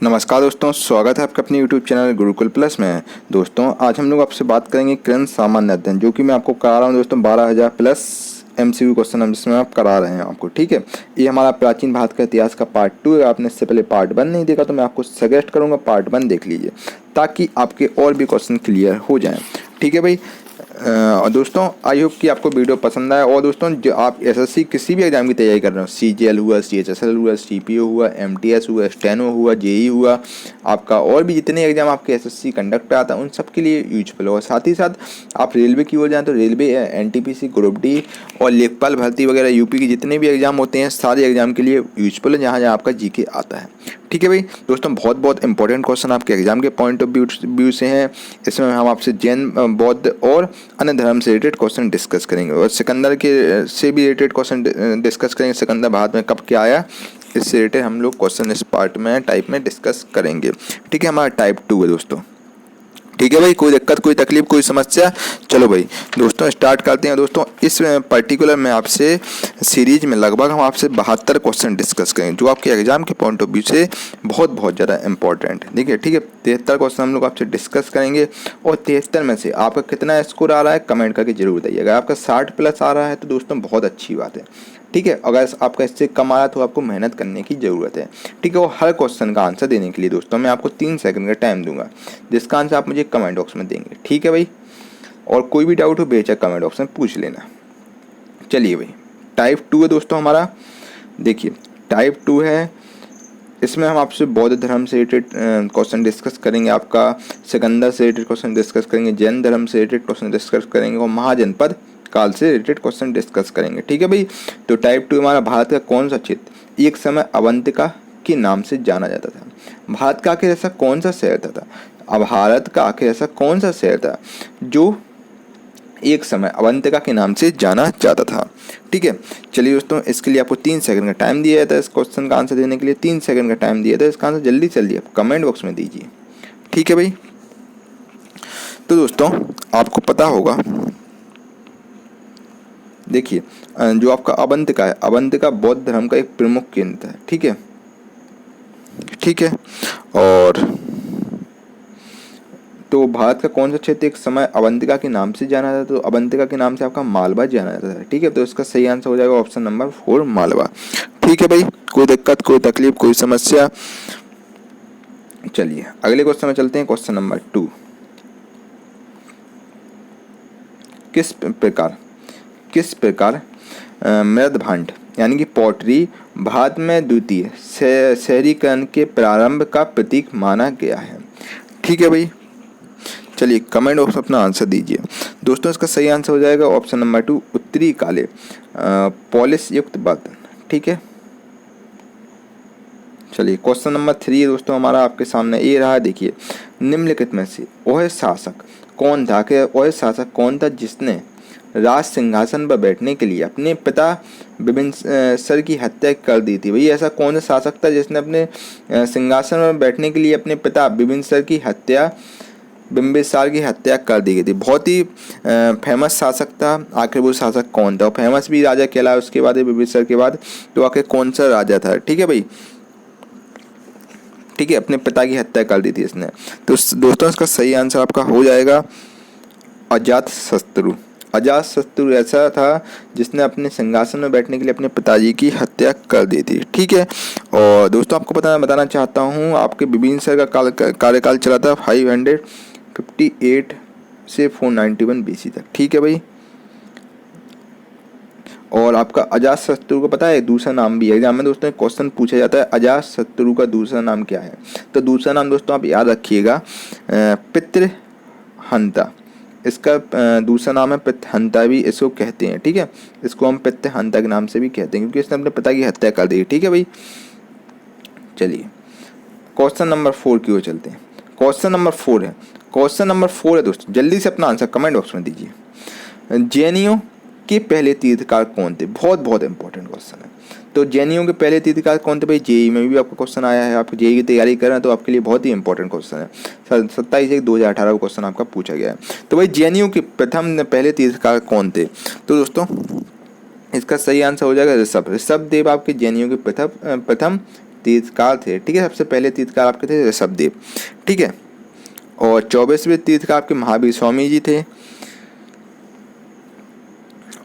नमस्कार दोस्तों, स्वागत है आपका अपने YouTube चैनल गुरुकुल प्लस में। दोस्तों आज हम लोग आपसे बात करेंगे करंट सामान्य अध्ययन, जो कि मैं आपको करा रहा हूं दोस्तों 12,000 प्लस MCQ क्वेश्चन हम जिसमें आप करा रहे हैं आपको। ठीक है, ये हमारा प्राचीन भारत का इतिहास का पार्ट 2 है। आपने इससे पहले पार्ट 1 नहीं देखा तो मैं आपको सजेस्ट करूँगा पार्ट 1 देख लीजिए, ताकि आपके और भी क्वेश्चन क्लियर हो जाएँ। ठीक है भाई। और दोस्तों आई होप कि आपको वीडियो पसंद आया। और दोस्तों जो आप एसएससी किसी भी एग्जाम की तैयारी कर रहे हो, CGL हुआ, CHSL हुआ, CPO हुआ, MTS हुआ, स्टेनो हुआ, JEE हुआ, आपका और भी जितने एग्जाम आपके एसएससी कंडक्ट आता है उन सब के लिए यूजफुल होगा। साथ ही साथ आप रेलवे की ओर जाएँ तो रेलवे, NTPC, ग्रुप डी और लेखपाल भर्ती वगैरह यूपी के जितने भी एग्जाम होते हैं सारे एग्जाम के लिए यूजफुल है, जहाँ जहाँ आपका GK आता है। ठीक है भाई। दोस्तों बहुत बहुत इंपॉर्टेंट क्वेश्चन आपके एग्जाम के पॉइंट ऑफ व्यू से हैं। इसमें हम आपसे जैन, बौद्ध और अन्य धर्म से रिलेटेड क्वेश्चन डिस्कस करेंगे, और सिकंदर के से भी रिलेटेड क्वेश्चन डिस्कस करेंगे। सिकंदर भारत में कब क्या आया, इससे रिलेटेड हम लोग क्वेश्चन इस पार्ट में टाइप में डिस्कस करेंगे। ठीक है, हमारा टाइप 2 है दोस्तों। ठीक है भाई, कोई दिक्कत, कोई तकलीफ, कोई समस्या? चलो भाई दोस्तों स्टार्ट करते हैं। दोस्तों इस पर्टिकुलर में आपसे सीरीज में लगभग हम आपसे 72 क्वेश्चन डिस्कस करेंगे, जो आपके एग्जाम के पॉइंट ऑफ व्यू से बहुत बहुत ज़्यादा इंपॉर्टेंट है। ठीक है, 73 क्वेश्चन हम लोग आपसे डिस्कस करेंगे, और 73 में से आपका कितना स्कोर आ रहा है कमेंट करके जरूर बताइए। अगर आपका 60 प्लस आ रहा है तो दोस्तों बहुत अच्छी बात है। ठीक है, अगर आपका इससे कम आया तो आपको मेहनत करने की ज़रूरत है। ठीक है, और हर क्वेश्चन का आंसर देने के लिए दोस्तों मैं आपको 3 सेकंड का टाइम दूंगा, जिसका आंसर आप मुझे कमेंट बॉक्स में देंगे। ठीक है भाई, और कोई भी डाउट हो बेशक कमेंट बॉक्स में पूछ लेना। चलिए भाई, टाइप 2 है दोस्तों हमारा। देखिए टाइप 2 है, इसमें हम आपसे बौद्ध धर्म से रिलेटेड क्वेश्चन डिस्कस करेंगे, आपका सिकंदर से रिलेटेड क्वेश्चन डिस्कस करेंगे, जैन धर्म से रिलेटेड क्वेश्चन डिस्कस करेंगे, और महाजनपद काल से रिलेटेड क्वेश्चन डिस्कस करेंगे। ठीक है भाई। तो टाइप 2 हमारा भारत का कौन सा क्षेत्र एक समय अवंतिका के नाम से जाना जाता था? भारत का आखिर ऐसा कौन सा शहर था? अब भारत का आखिर ऐसा कौन सा शहर था जो एक समय अवंतिका के नाम से जाना जाता था? ठीक है, चलिए दोस्तों इसके लिए आपको 3 सेकंड का टाइम दिया जाता है। इस क्वेश्चन का आंसर देने के लिए 3 सेकंड का टाइम दिया जाता है। इसका आंसर जल्दी जल्दी आप कमेंट बॉक्स में दीजिए। ठीक है भाई। तो दोस्तों आपको पता होगा, देखिए जो आपका अवंतिका है, अवंतिका बौद्ध धर्म का एक प्रमुख केंद्र है। ठीक है, ठीक है। और तो भारत का कौन सा क्षेत्र एक समय अवंतिका के नाम से जाना जाता? तो अवंतिका के नाम से आपका मालवा जाना जाता है। ठीक है, तो इसका सही आंसर हो जाएगा ऑप्शन नंबर 4 मालवा। ठीक है भाई, कोई दिक्कत, कोई तकलीफ, कोई समस्या? चलिए अगले क्वेश्चन में चलते हैं। क्वेश्चन नंबर 2, किस प्रकार मृदभांड यानी कि पॉटरी भारत में द्वितीय शहरीकरण के प्रारंभ का प्रतीक माना गया है? ठीक है भाई, चलिए कमेंट बॉक्स में अपना आंसर दीजिए। दोस्तों इसका सही आंसर हो जाएगा ऑप्शन नंबर 2 उत्तरी काले पॉलिश युक्त बर्तन। ठीक है, चलिए क्वेश्चन नंबर 3 दोस्तों हमारा आपके सामने ये रहा। देखिए निम्नलिखित में से वह शासक कौन था जिसने राज सिंहासन पर बैठने के लिए अपने पिता बिम्बिसार की हत्या कर दी थी? भाई ऐसा कौन सा शासक था जिसने अपने सिंहासन पर बैठने के लिए अपने पिता बिम्बिसार की हत्या कर दी गई थी? बहुत ही फेमस शासक था। आखिर वो शासक कौन था? फेमस भी राजा कहलाया उसके बाद, बिम्बिसार के बाद। तो आखिर कौन सा राजा था? ठीक है भाई, ठीक है, अपने पिता की हत्या कर दी थी इसने। तो दोस्तों इसका सही आंसर आपका हो जाएगा अजातशत्रु। अजातशत्रु ऐसा था जिसने अपने सिंहासन में बैठने के लिए अपने पिताजी की हत्या कर दी थी। ठीक है, और दोस्तों आपको बताना चाहता हूँ आपके बिम्बिसार का कार्यकाल चला था 558 से 491 BC तक। ठीक है भाई, और आपका अजातशत्रु को पता है दूसरा नाम भी है, एग्जाम में दोस्तों क्वेश्चन पूछा जाता है अजातशत्रु का दूसरा नाम क्या है? तो दूसरा नाम दोस्तों आप याद रखिएगा पितृहंता। इसका दूसरा नाम है पितृहंता भी इसको कहते हैं। ठीक है, इसको हम पितृहंता के नाम से भी कहते हैं क्योंकि इसने अपने पिता की हत्या कर दी। ठीक है भाई, चलिए क्वेश्चन नंबर 4 की ओर चलते हैं। क्वेश्चन नंबर 4 है दोस्तों, जल्दी से अपना आंसर कमेंट बॉक्स में दीजिए। जैनियों के पहले तीर्थकार कौन थे? बहुत बहुत इंपॉर्टेंट क्वेश्चन है। तो जैनियों के पहले तीर्थकार कौन थे? भाई JEE में भी आपका क्वेश्चन आया है, आप JEE की तैयारी कर रहे हैं तो आपके लिए बहुत ही इंपॉर्टेंट क्वेश्चन है। 27/1/2018 का क्वेश्चन आपका पूछा गया है। तो भाई जैनियों के पहले तीर्थकार कौन थे? तो दोस्तों इसका सही आंसर हो जाएगा ऋषभ देव आपके जैनियों के प्रथम तीर्थकार थे, ठीक है, सबसे पहले तीर्थकार आपके थे ऋषभदेव, ठीक है। और 24वें तीर्थकार आपके महावीर स्वामी जी थे।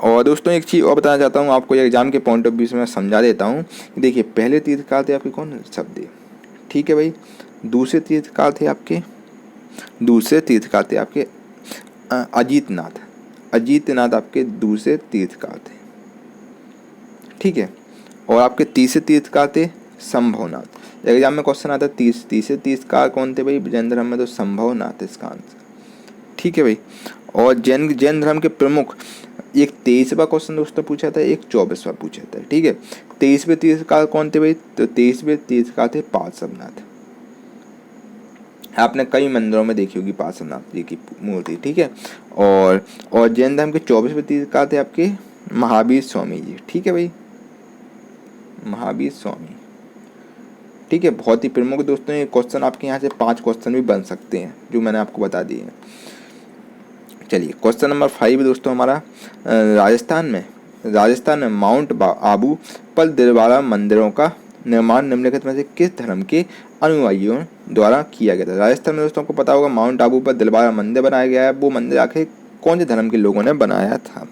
और दोस्तों एक चीज़ और बताना चाहता हूँ आपको, एग्जाम के पॉइंट ऑफ व्यू से मैं समझा देता हूँ। देखिए पहले तीर्थकार थे आपके कौन, ऋषभदेव, ठीक है भाई। दूसरे तीर्थकार थे आपके अजीतनाथ आपके दूसरे तीर्थकार थे, ठीक है। और आपके तीसरे तीर्थकार थे संभवनाथ। एग्जाम में क्वेश्चन आता है तीसरे तीर्थकार कौन थे भाई, जैन धर्म में, तो संभवनाथ इसका आंसर, ठीक है भाई। और जैन धर्म के प्रमुख, एक 23वां क्वेश्चन दोस्तों पूछा था, एक 24वां पूछा था, ठीक है। 23वें तीर्थकार कौन थे भाई, तो 23वें तीर्थकार थे पार्श्वनाथ। आपने कई मंदिरों में देखी होगी पार्श्वनाथ जी की मूर्ति, ठीक है। और जैन धर्म के 24वें तीर्थकार थे आपके महावीर स्वामी जी, ठीक है भाई, महावीर स्वामी, ठीक है। बहुत ही प्रमुख दोस्तों ये क्वेश्चन, आपके यहाँ से 5 क्वेश्चन भी बन सकते हैं जो मैंने आपको बता दिए हैं। चलिए क्वेश्चन नंबर 5 दोस्तों हमारा, राजस्थान में माउंट आबू पर दिलवाड़ा मंदिरों का निर्माण निम्नलिखित में से किस धर्म के अनुयायियों द्वारा किया गया था। राजस्थान में दोस्तों आपको पता होगा माउंट आबू पर दिलवाड़ा मंदिर बनाया गया है। वो मंदिर आखिर कौन से धर्म के लोगों ने बनाया था,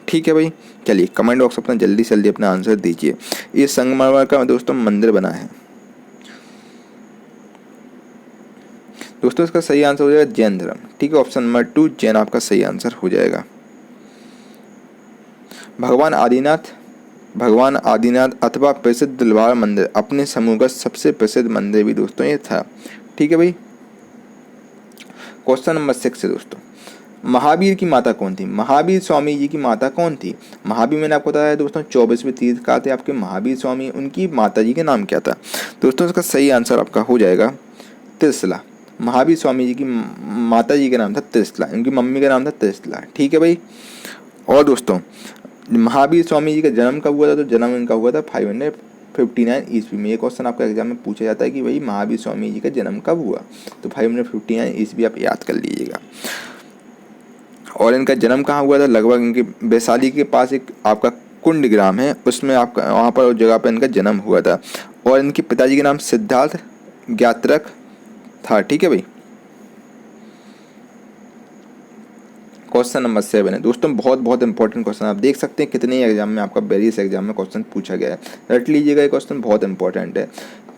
ठीक है भाई। चलिए कमेंट बॉक्स अपना जल्दी से जल्दी अपना आंसर दीजिए। ये संगमरमर का दोस्तों मंदिर बना है दोस्तों। इसका सही आंसर हो जाएगा जैन धर्म, ठीक है। ऑप्शन नंबर 2 जैन आपका सही आंसर हो जाएगा। भगवान आदिनाथ अथवा प्रसिद्ध दिलवाड़ा मंदिर अपने समूह का सबसे प्रसिद्ध मंदिर भी दोस्तों ये था, ठीक है भाई। क्वेश्चन नंबर 6 है दोस्तों, महावीर की माता कौन थी। महावीर स्वामी जी की माता कौन थी। महावीर मैंने आपको बताया दोस्तों 24वें तीर्थकार थे आपके महावीर स्वामी, उनकी माता जी का नाम क्या था। दोस्तों इसका सही आंसर आपका हो जाएगा त्रिशला। महावीर स्वामी जी की माता जी का नाम था त्रिशला, इनकी मम्मी का नाम था त्रिशला, ठीक है भाई। और दोस्तों महावीर स्वामी जी का जन्म कब हुआ था, तो जन्म इनका हुआ था 559 ईस्वी में। ये क्वेश्चन आपका एग्जाम में पूछा जाता है कि भाई महावीर स्वामी जी का जन्म कब हुआ, तो 559 ईस्वी आप याद कर लीजिएगा। और इनका जन्म कहाँ हुआ था, लगभग इनके वैशाली के पास एक आपका कुंड ग्राम है, उसमें आपका वहाँ पर उस जगह पर इनका जन्म हुआ था। और इनके पिताजी का नाम सिद्धार्थ ज्ञात्रक था, ठीक है भाई। क्वेश्चन नंबर 7 है दोस्तों, बहुत इंपॉर्टेंट क्वेश्चन, आप देख सकते हैं कितने एग्जाम में आपका वेरियस एग्जाम में क्वेश्चन पूछा गया है, रट लीजिएगा। ये क्वेश्चन बहुत इंपॉर्टेंट है।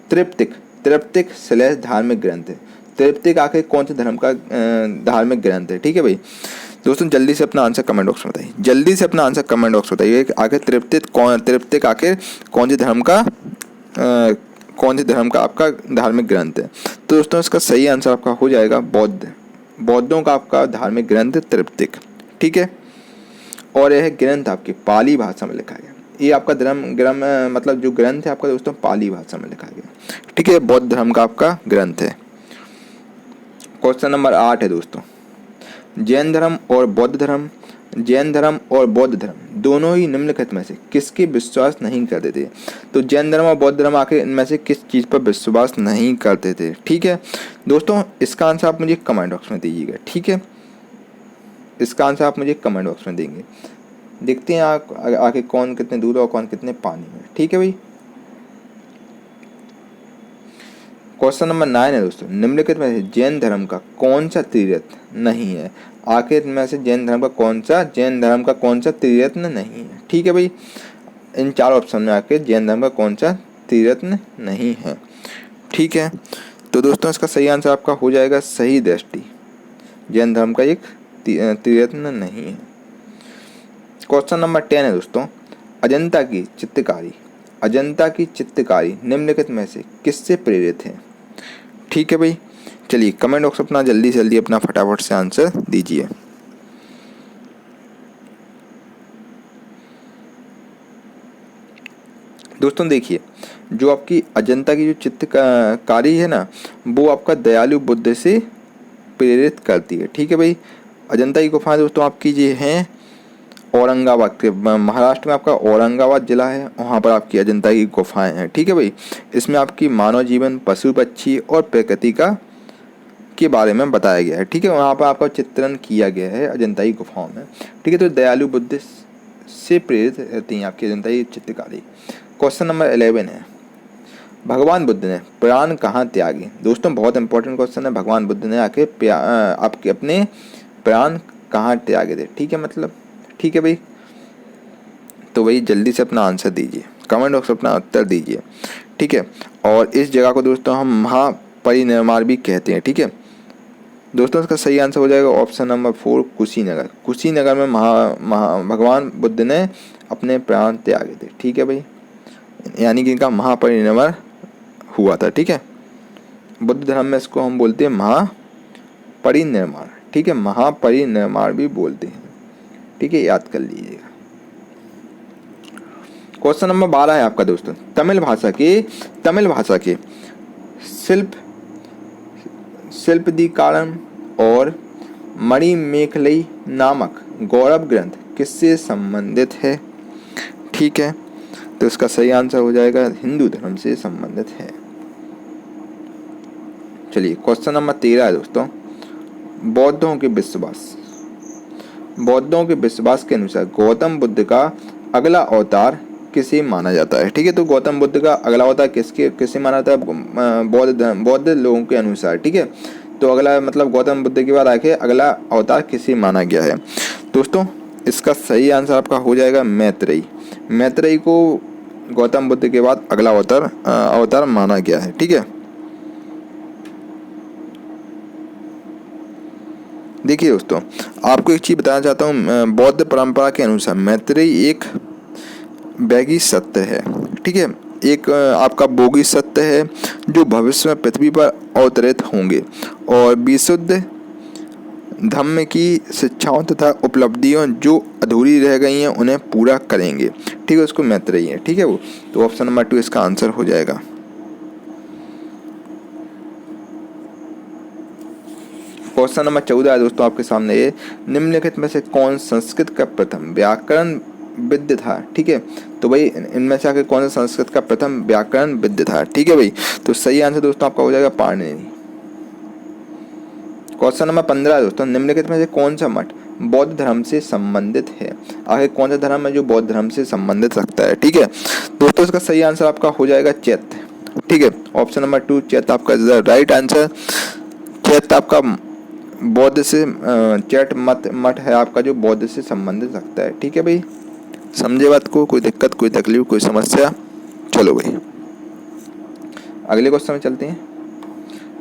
तृप्तिक श्लेष धार्मिक ग्रंथ है। तृप्तिक आखिर कौन से धर्म का धार्मिक ग्रंथ है, ठीक है भाई। दोस्तों जल्दी से अपना आंसर कमेंट बॉक्स में बताइए, जल्दी से अपना आंसर कमेंट बॉक्स में बताइए। आखिर तृप्तिक आखिर कौन से धर्म का आपका धार्मिक ग्रंथ है। तो दोस्तों इसका सही आंसर आपका हो जाएगा बौद्धों का आपका धार्मिक ग्रंथ तृप्तिक, ठीक है। और यह ग्रंथ आपके पाली भाषा में लिखा गया। ये आपका धर्म मतलब जो ग्रंथ है आपका दोस्तों पाली भाषा में लिखा गया, ठीक है। बौद्ध धर्म का आपका ग्रंथ है। क्वेश्चन नंबर 8 है दोस्तों, जैन धर्म और बौद्ध धर्म दोनों ही निम्नलिखित में से किसके विश्वास नहीं करते थे। तो जैन धर्म और बौद्ध धर्म आखिर इनमें से किस चीज़ पर विश्वास नहीं करते थे, ठीक है दोस्तों। इसका आंसर आप मुझे कमेंट बॉक्स में दीजिएगा, ठीक है। इसका आंसर आप मुझे कमेंट बॉक्स में देंगे। देखते हैं आखिर कौन कितने दूर और कौन कितने पानी में, ठीक है भाई। क्वेश्चन नंबर 9 है दोस्तों, निम्नलिखित में से जैन धर्म का कौन सा तीर्थ नहीं है। आखिर में से जैन धर्म का कौन सा तीर्थ नहीं है, ठीक है भाई। इन 4 ऑप्शन में आके जैन धर्म का कौन सा तीर्थ नहीं है, ठीक है। तो दोस्तों इसका सही आंसर आपका हो जाएगा सही दृष्टि। जैन धर्म का एक तीर्थ नहीं है। क्वेश्चन नंबर 10 है दोस्तों, अजंता की चित्रकारी निम्नलिखित में से किससे प्रेरित है, ठीक है भाई। चलिए कमेंट बॉक्स अपना जल्दी से जल्दी अपना फटाफट से आंसर दीजिए। दोस्तों देखिए जो आपकी अजंता की जो चित्रकारी है ना, वो आपका दयालु बुद्ध से प्रेरित करती है, ठीक है भाई। अजंता की गुफाएं दोस्तों आपकी ये हैं औरंगाबाद के, महाराष्ट्र में आपका औरंगाबाद जिला है, वहाँ पर आपकी अजंता की गुफाएं हैं, ठीक है भाई। इसमें आपकी मानव जीवन, पशु पक्षी और प्रकृति के बारे में बताया गया है, ठीक है। वहाँ पर आपका चित्रण किया गया है अजंता की गुफाओं में, ठीक है। तो दयालु बुद्ध से प्रेरित रहती हैं आपकी अजंता की चित्रकारी। क्वेश्चन नंबर 11 है, भगवान बुद्ध ने प्राण कहाँ त्यागे। दोस्तों बहुत इंपॉर्टेंट क्वेश्चन है, भगवान बुद्ध ने आपके अपने प्राण कहाँ त्यागे थे। ठीक है, मतलब ठीक है भाई, तो भाई जल्दी से अपना आंसर दीजिए, कमेंट बॉक्स में अपना उत्तर दीजिए। ठीक है, और इस जगह को दोस्तों हम महापरिनिर्वाण भी कहते हैं। ठीक है दोस्तों, इसका सही आंसर हो जाएगा ऑप्शन नंबर 4, कुशीनगर। कुशीनगर में भगवान बुद्ध ने अपने प्राण त्यागे थे। ठीक है भाई, यानी कि इनका महापरिनिर्वाण हुआ था। ठीक है, बुद्ध धर्म में इसको हम बोलते हैं महापरिनिर्वाण। ठीक है, महापरिनिर्वाण भी बोलते हैं। ठीक है, याद कर लीजिएगा। क्वेश्चन नंबर 12 है आपका दोस्तों, तमिल भाषा के शिल्पदीकारम और मणिमेखलई नामक गौरव ग्रंथ किससे संबंधित है। ठीक है, तो इसका सही आंसर हो जाएगा हिंदू धर्म से संबंधित है। चलिए क्वेश्चन नंबर 13 है दोस्तों, बौद्धों के विश्वास के अनुसार गौतम बुद्ध का अगला अवतार किसे माना जाता है। ठीक है, तो गौतम बुद्ध का अगला अवतार किसे माना जाता है बौद्ध लोगों के अनुसार। ठीक है, तो अगला मतलब गौतम बुद्ध के बाद आके अगला अवतार किसे माना गया है। दोस्तों इसका सही आंसर आपका हो जाएगा मैत्रेयी को गौतम बुद्ध के बाद अगला अवतार माना गया है। ठीक है, देखिए दोस्तों, आपको एक चीज बताना चाहता हूँ, बौद्ध परंपरा के अनुसार मैत्रेयी एक बैगी सत्य है। ठीक है, एक आपका बोगी सत्य है जो भविष्य में पृथ्वी पर अवतरित होंगे और विशुद्ध धम्म की शिक्षाओं तथा उपलब्धियों जो अधूरी रह गई हैं उन्हें पूरा करेंगे। ठीक है, उसको मैत्रेयी है। ठीक है, वो तो ऑप्शन नंबर 2 इसका आंसर हो जाएगा। क्वेश्चन नंबर 14 है दोस्तों आपके सामने, ये निम्नलिखित में से कौन संस्कृत का प्रथम व्याकरण विद्य था। ठीक है, तो भाई इनमें से आके कौन सा संस्कृत का प्रथम व्याकरण विद्य था। ठीक है भाई, तो सही आंसर दोस्तों आपका हो जाएगा पाणिनि। क्वेश्चन नंबर 15 है दोस्तों, निम्नलिखित में से कौन सा मठ बौद्ध धर्म से संबंधित है। आगे कौन सा धर्म है जो बौद्ध धर्म से संबंधित रखता है। ठीक है दोस्तों, इसका सही आंसर आपका हो जाएगा चैत्य। ठीक है, ऑप्शन नंबर 2 चैत्य आपका राइट आंसर। चैत्य आपका बौद्ध से चैट मठ है आपका जो बौद्ध से संबंधित रखता है। ठीक है भाई, समझे बात को, कोई दिक्कत कोई तकलीफ कोई समस्या। चलो भाई अगले क्वेश्चन में चलते हैं।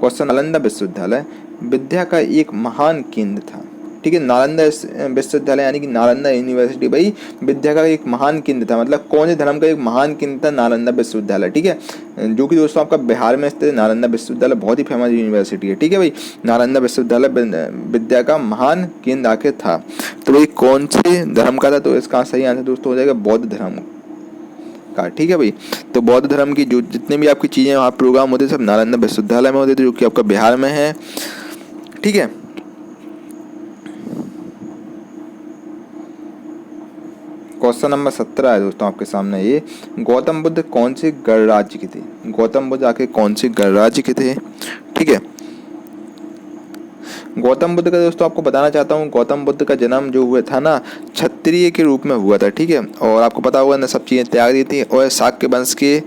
क्वेश्चन, नालंदा विश्वविद्यालय विद्या का एक महान केंद्र था। ठीक है, नालंदा विश्वविद्यालय यानी कि नालंदा यूनिवर्सिटी भाई विद्या का एक महान केंद्र था, मतलब कौन से धर्म का एक महान केंद्र था, नालंदा विश्वविद्यालय। ठीक है, जो कि दोस्तों आपका बिहार में स्थित नालंदा विश्वविद्यालय बहुत ही फेमस यूनिवर्सिटी है। ठीक है भाई, नालंदा विश्वविद्यालय विद्या का महान केंद्र आके था। तो भाई कौन से धर्म का था, तो इसका सही आंसर दोस्तों हो जाएगा बौद्ध धर्म का। ठीक है भाई, तो बौद्ध धर्म की जो जितने भी आपकी चीजें वहाँ प्रोग्राम होते सब नालंदा विश्वविद्यालय में होते थे, जो कि आपका बिहार में है। ठीक है, क्वेश्चन नंबर 17 है दोस्तों आपके सामने, ये गौतम बुद्ध कौन से गणराज्य के थे। गौतम बुद्ध आके कौन से गणराज्य के थे। ठीक है, गौतम बुद्ध का दोस्तों आपको बताना चाहता हूँ, गौतम बुद्ध का जन्म जो हुआ था ना क्षत्रिय के रूप में हुआ था। ठीक है, और आपको पता होगा ना सब चीज़ें त्याग दी थी, और शाक्य वंश के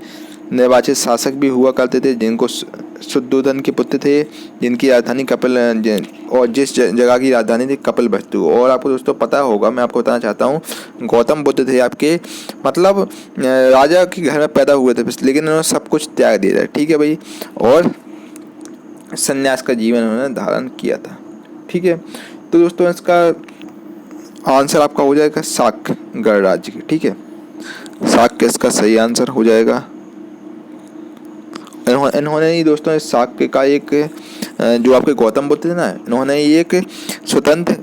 निर्वाचित शासक भी हुआ करते थे जिनको शुद्धोधन के पुत्र थे, जिनकी राजधानी कपिल और जिस जगह की राजधानी थी कपिलवस्तु। और आपको दोस्तों पता होगा, मैं आपको बताना चाहता हूँ, गौतम बुद्ध थे आपके मतलब राजा के घर में पैदा हुए थे, लेकिन उन्होंने सब कुछ त्याग दिया था। ठीक है भाई, और संन्यास का जीवन उन्होंने धारण किया था। ठीक है, तो दोस्तों इसका आंसर आपका हो जाएगा शाक्य गणराज्य की। ठीक है, शाक्य इसका सही आंसर हो जाएगा। इन्होंने ही दोस्तों इस शाक्य का एक जो आपके गौतम बुद्ध थे ना, इन्होंने एक स्वतंत्र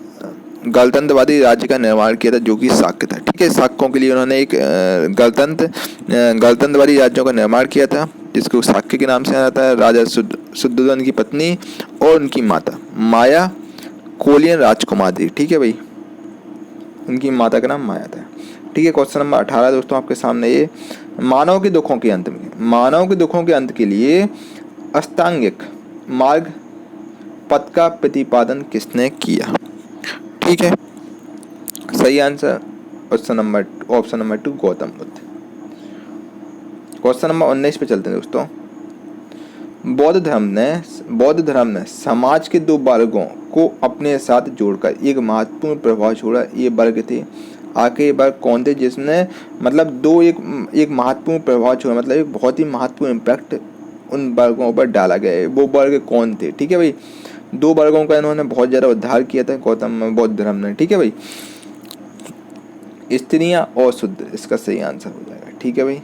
गणतंत्रवादी राज्य का निर्माण किया था जो कि शाक्य था। ठीक है, शाक्यों के लिए उन्होंने एक गणतंत्रवादी राज्यों का निर्माण किया था जिसको शाक्य के नाम से जाता है। राजा शुद्धोधन की पत्नी और उनकी माता माया कोलियन राजकुमारी। ठीक है भाई, उनकी माता का नाम माया था। ठीक है, क्वेश्चन नंबर 18 दोस्तों आपके सामने, ये मानव के दुखों के अंत के लिए अष्टांगिक मार्ग पथ का प्रतिपादन किसने किया। ठीक है, सही answer option number 2 Gautam Buddha. Question number 19 पे चलते हैं दोस्तों। बौद्ध धर्म ने समाज के दो वर्गों को अपने साथ जोड़कर एक महत्वपूर्ण प्रभाव छोड़ा। ये वर्ग थे, आके ये वर्ग कौन थे जिसने मतलब एक महत्वपूर्ण प्रभाव छोड़ा, मतलब एक बहुत ही महत्वपूर्ण इम्पैक्ट उन वर्गों पर डाला गया है। वो वर्ग कौन थे? ठीक है भाई, दो वर्गों का इन्होंने बहुत ज़्यादा उद्धार किया था गौतम बौद्ध धर्म ने। ठीक है भाई, स्त्रियां और शुद्ध इसका सही आंसर हो जाएगा। ठीक है भाई,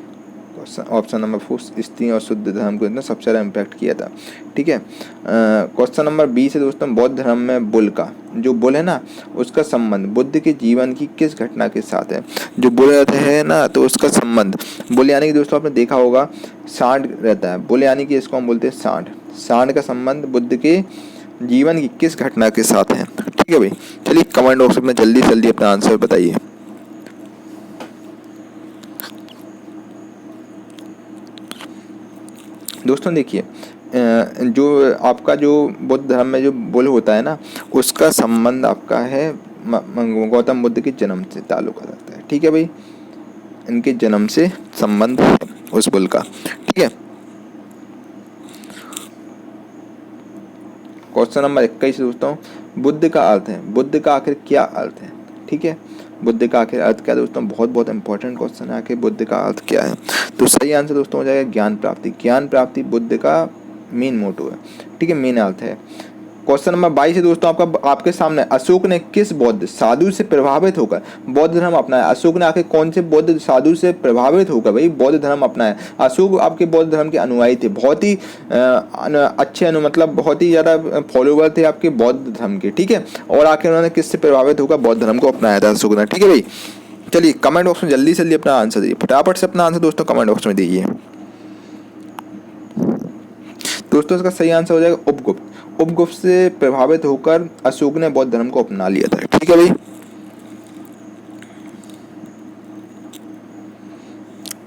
ऑप्शन नंबर 4 स्त्रियां और शुद्ध धर्म को इतना सबसे ज़्यादा इम्पैक्ट किया था। ठीक है, क्वेश्चन नंबर 20 है दोस्तों, बौद्ध धर्म में बुल का जो बुल है ना उसका संबंध बुद्ध के जीवन की किस घटना के साथ है? जो बुल रहता है ना तो उसका संबंध बुल यानी कि दोस्तों आपने देखा होगा सांड रहता है, बुल यानी कि इसको हम बोलते हैं सांड। सांड का संबंध बुद्ध के जीवन की किस घटना के साथ है? ठीक है भाई, चलिए कमेंट बॉक्स में जल्दी जल्दी अपना आंसर बताइए। दोस्तों देखिए, जो आपका जो बुद्ध धर्म में जो बुल होता है ना उसका संबंध आपका है गौतम बुद्ध के जन्म से ताल्लुक रखता है। ठीक है भाई, इनके जन्म से संबंध है उस बुल का। ठीक है, क्वेश्चन नंबर 21 दोस्तों, बुद्ध का अर्थ है, बुद्ध का आखिर क्या अर्थ है? ठीक है, बुद्ध का आखिर अर्थ क्या है दोस्तों? बहुत बहुत इंपॉर्टेंट क्वेश्चन है, आखिर बुद्ध का अर्थ क्या है? तो सही आंसर दोस्तों हो जाएगा ज्ञान प्राप्ति। ज्ञान प्राप्ति बुद्ध का मेन मोटो है। ठीक है, मेन अर्थ है। क्वेश्चन नंबर 22 है दोस्तों आपके सामने, अशोक ने किस बौद्ध साधु से प्रभावित होकर बौद्ध धर्म अपनाया? अशोक ने आखिर कौन से बौद्ध साधु से प्रभावित होकर भाई बौद्ध धर्म अपनाया? अशोक आपके बौद्ध धर्म के अनुयायी थे, बहुत ही अच्छे मतलब बहुत ही ज़्यादा फॉलोवर थे आपके बौद्ध धर्म के। ठीक है, और आखिर उन्होंने किससे प्रभावित होकर बौद्ध धर्म को अपनाया था अशोक ने? ठीक है भाई, चलिए कमेंट बॉक्स में जल्दी से जल्दी अपना आंसर दीजिए, फटाफट से अपना आंसर दोस्तों कमेंट बॉक्स में दीजिए। दोस्तों इसका सही आंसर हो जाएगा उपगुप्त। उपगुप्त से प्रभावित होकर अशोक ने बौद्ध धर्म को अपना लिया था। ठीक है भाई,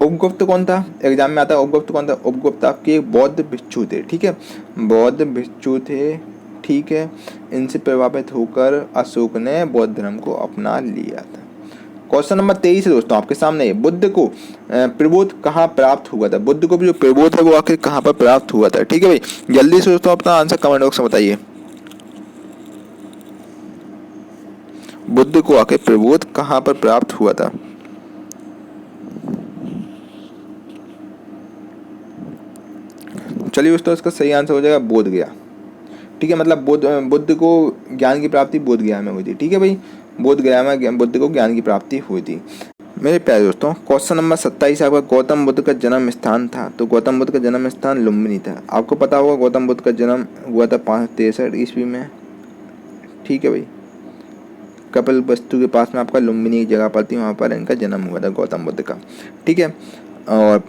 उपगुप्त कौन था? एग्जाम में आता है उपगुप्त कौन था? उपगुप्त आपके बौद्ध भिक्षु थे। ठीक है, बौद्ध भिक्षु थे। ठीक है, इनसे प्रभावित होकर अशोक ने बौद्ध धर्म को अपना लिया था। क्वेश्चन नंबर 23 है दोस्तों आपके सामने, बुद्ध को प्रबोध कहाँ प्राप्त हुआ था? बुद्ध को भी जो प्रबोध है वो आखिर कहाँ पर प्राप्त हुआ था? ठीक है भाई, जल्दी से दोस्तों अपना आंसर कमेंट बॉक्स में बताइए। बुद्ध को आखिर प्रबोध कहाँ पर प्राप्त हुआ था? चलिए दोस्तों इसका सही आंसर हो जाएगा बोध गया। ठीक है, मतलब बुद्ध को ज्ञान की प्राप्ति बोध गया में हुई थी। ठीक है भाई, बोध गया में बुद्ध को ज्ञान की प्राप्ति हुई थी। मेरे प्यारे दोस्तों, क्वेश्चन नंबर 27 आपका गौतम बुद्ध का जन्म स्थान था। तो गौतम बुद्ध का जन्म स्थान लुम्बिनी था। आपको पता होगा गौतम बुद्ध का जन्म हुआ था 563 ईस्वी में। ठीक है भाई, कपिल वस्तु के पास में आपका लुम्बिनी एक जगह पड़ती है, वहाँ पर इनका जन्म हुआ था गौतम बुद्ध का। ठीक है, और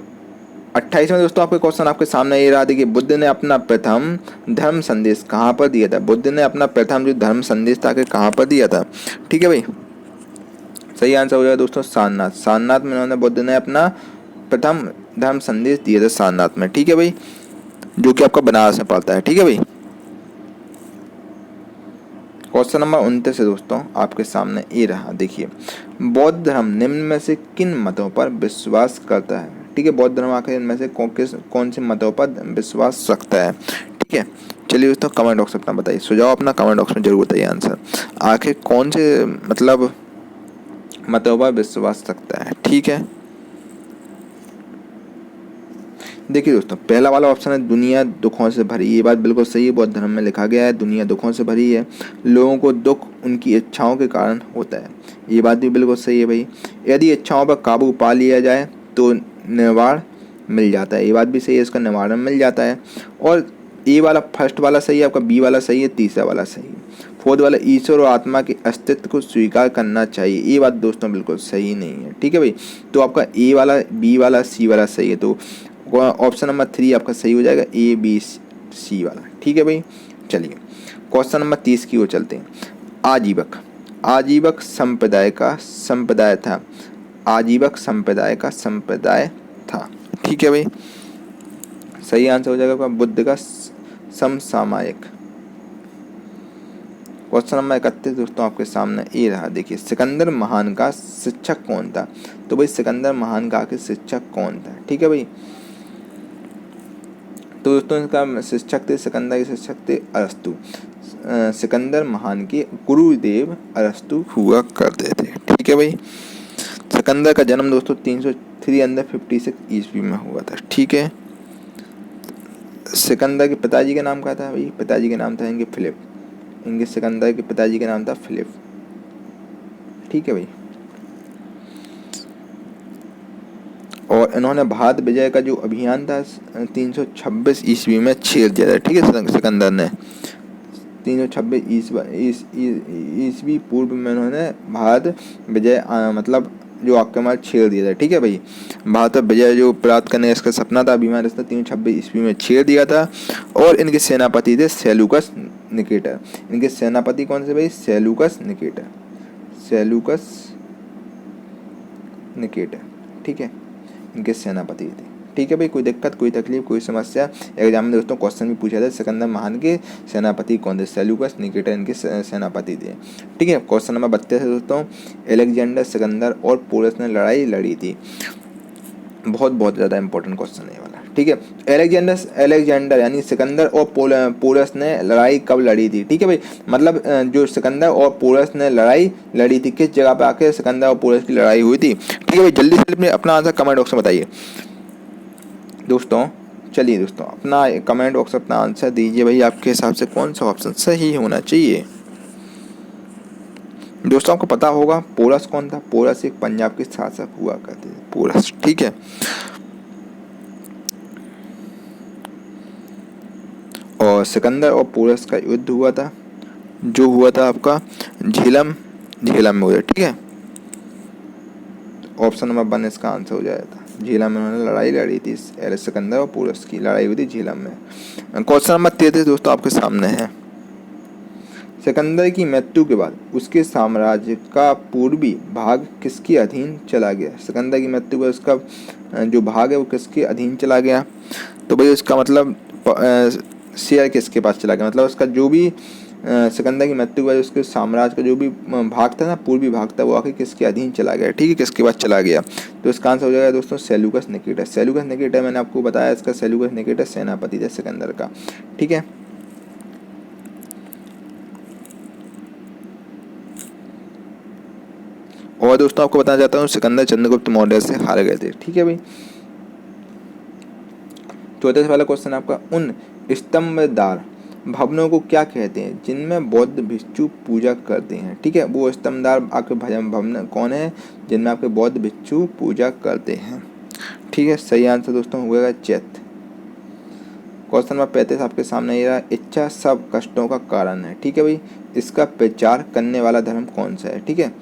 28 में दोस्तों आपके क्वेश्चन आपके सामने ये रहा था कि बुद्ध ने अपना प्रथम धर्म संदेश कहाँ पर दिया था? बुद्ध ने अपना प्रथम जो धर्म संदेश था कहाँ पर दिया था? ठीक है भाई, सही आंसर हो जाएगा दोस्तों सारनाथ। सारनाथ में उन्होंने बुद्ध ने अपना प्रथम धर्म संदेश दिया था सारनाथ में। ठीक है भाई, जो कि आपका बनारस में पड़ता है। ठीक है भाई, क्वेश्चन नंबर 29 है दोस्तों आपके सामने ये रहा, देखिए बौद्ध धर्म निम्न में से किन मतों पर विश्वास करता है? ठीक है, बौद्ध धर्म आखिर इनमें से कौन से मतों पर विश्वास रखता है? ठीक है, चलिए दोस्तों कमेंट बॉक्स में अपना बताइए, सुझाव अपना कमेंट बॉक्स में जरूर बताइए आंसर। आखिर कौन से मतलब मतों पर विश्वास रखता है? ठीक है, देखिए दोस्तों पहला वाला ऑप्शन है दुनिया दुखों से भरी। ये बात बिल्कुल सही है, बौद्ध धर्म में लिखा गया है दुनिया दुखों से भरी है, लोगों को दुख उनकी इच्छाओं के कारण होता है। ये बात भी बिल्कुल सही है भाई, यदि इच्छाओं पर काबू पा लिया जाए तो निवारण मिल जाता है। ये बात भी सही है, इसका निवारण मिल जाता है। और ए वाला फर्स्ट वाला सही है आपका, बी वाला सही है, तीसरा वाला सही है। फोर्थ वाला ईश्वर और आत्मा के अस्तित्व को स्वीकार करना चाहिए। ये बात दोस्तों बिल्कुल सही नहीं है। ठीक है भाई, तो आपका ए वाला, बी वाला, सी वाला सही है, तो ऑप्शन नंबर 3 आपका सही हो जाएगा, ए बी सी वाला। ठीक है भाई, चलिए क्वेश्चन नंबर 30 की ओर चलते हैं। आजीवक, आजीवक संप्रदाय का संप्रदाय था। आजीवक संप्रदाय का संप्रदाय था। ठीक है भाई, सही आंसर हो जाएगा बुद्ध का समसामयिक। क्वेश्चन नंबर 31 दोस्तों आपके सामने ये रहा, देखिए सिकंदर महान का शिक्षक कौन था? तो भाई सिकंदर महान का आखिर शिक्षक कौन था? ठीक है भाई, तो दोस्तों इसका शिक्षक थे, सिकंदर के शिक्षक थे अरस्तु। सिकंदर महान के गुरुदेव अरस्तु हुआ करते थे। ठीक है भाई। सिकंदर का जन्म दोस्तों 356 ईस्वी में हुआ था। ठीक है। सिकंदर के पिताजी का नाम क्या था भाई? पिताजी का नाम था इनके फिलिप। इनके सिकंदर के पिताजी का नाम था फिलिप। ठीक है भाई। और इन्होंने भारत विजय का जो अभियान था 326 ईस्वी में छेड़ दिया था। ठीक है। सिकंदर ने 326 ईस्वी पूर्व में इन्होंने भारत विजय मतलब जो आक्रमण छेड़ दिया था। ठीक है भाई। भारत पर विजय जो प्राप्त करने का इसका सपना था, अभिमान इसने 326 ईस्वी में छेड़ दिया था। और इनके सेनापति थे सेलूकस निकेटर। इनके सेनापति कौन से भाई? सेलूकस निकेटर। सेलूकस निकेटर। ठीक है। इनके सेनापति थे। ठीक है भाई। कोई दिक्कत, कोई तकलीफ, कोई समस्या? एग्जाम में दोस्तों क्वेश्चन भी पूछा था, सिकंदर महान के सेनापति कौन थे? सेलूकस निकेटर इनके सेनापति थे। ठीक है। क्वेश्चन नंबर 32 है दोस्तों, अलेक्जेंडर, सिकंदर और पोरस ने लड़ाई लड़ी थी। बहुत ज़्यादा इंपॉर्टेंट क्वेश्चन है ये वाला। ठीक है। अलेक्जेंडर यानी सिकंदर और पोरस ने लड़ाई कब लड़ी थी? ठीक है भाई। मतलब जो सिकंदर और पोरस ने लड़ाई लड़ी थी, किस जगह पे आके सिकंदर और पोरस की लड़ाई हुई थी? ठीक है भाई। जल्दी से अपना आंसर कमेंट बॉक्स में बताइए दोस्तों। चलिए दोस्तों, अपना कमेंट बॉक्स अपना आंसर दीजिए भाई, आपके हिसाब से कौन सा ऑप्शन सही होना चाहिए। दोस्तों आपको पता होगा पोरस कौन था? पोरस एक पंजाब के शासक हुआ करते थे, पोरस। ठीक है। और सिकंदर और पोरस का युद्ध हुआ था, जो हुआ था आपका झेलम में हुआ। ठीक है। ऑप्शन नंबर 1 इसका आंसर हो जाएगा। झेलम में उन्होंने लड़ाई लड़ी थी, सिकंदर और पोरस की लड़ाई हुई थी झेलम में। क्वेश्चन नंबर 33 दोस्तों आपके सामने है। सिकंदर की मृत्यु के बाद उसके साम्राज्य का पूर्वी भाग किसके अधीन चला गया? सिकंदर की मृत्यु के बाद उसका जो भाग है वो किसके अधीन चला गया? तो भाई उसका मतलब शेयर किसके पास चला गया? मतलब उसका जो भी सिकंदर की मृत्यु के बाद उसके साम्राज्य का जो भी भाग था ना, पूर्वी भाग था, वो आखिर किसके अधीन चला गया? ठीक है। किसके पास चला गया? तो इसका आंसर हो जाएगा दोस्तों सेलूकस निकेटर। सेलूकस निकेटर मैंने आपको बताया, इसका सेलूकस निकेटर सेनापति था सिकंदर का। ठीक है। और दोस्तों आपको बताना चाहता हूँ सिकंदर चंद्रगुप्त मौर्य से हार गए थे। ठीक है भाई। चौथे वाला क्वेश्चन आपका, उन स्तंभदार भवनों को क्या कहते हैं जिनमें बौद्ध भिक्षु पूजा करते हैं? ठीक है। वो स्तंभदार आपके भवन कौन है जिनमें आपके बौद्ध भिक्षु पूजा करते हैं? ठीक है। सही आंसर दोस्तों होगा चैत्य। क्वेश्चन नंबर 35 आपके सामने ये रहा, इच्छा सब कष्टों का कारण है। ठीक है भाई। इसका प्रचार करने वाला धर्म कौन सा है? ठीक है।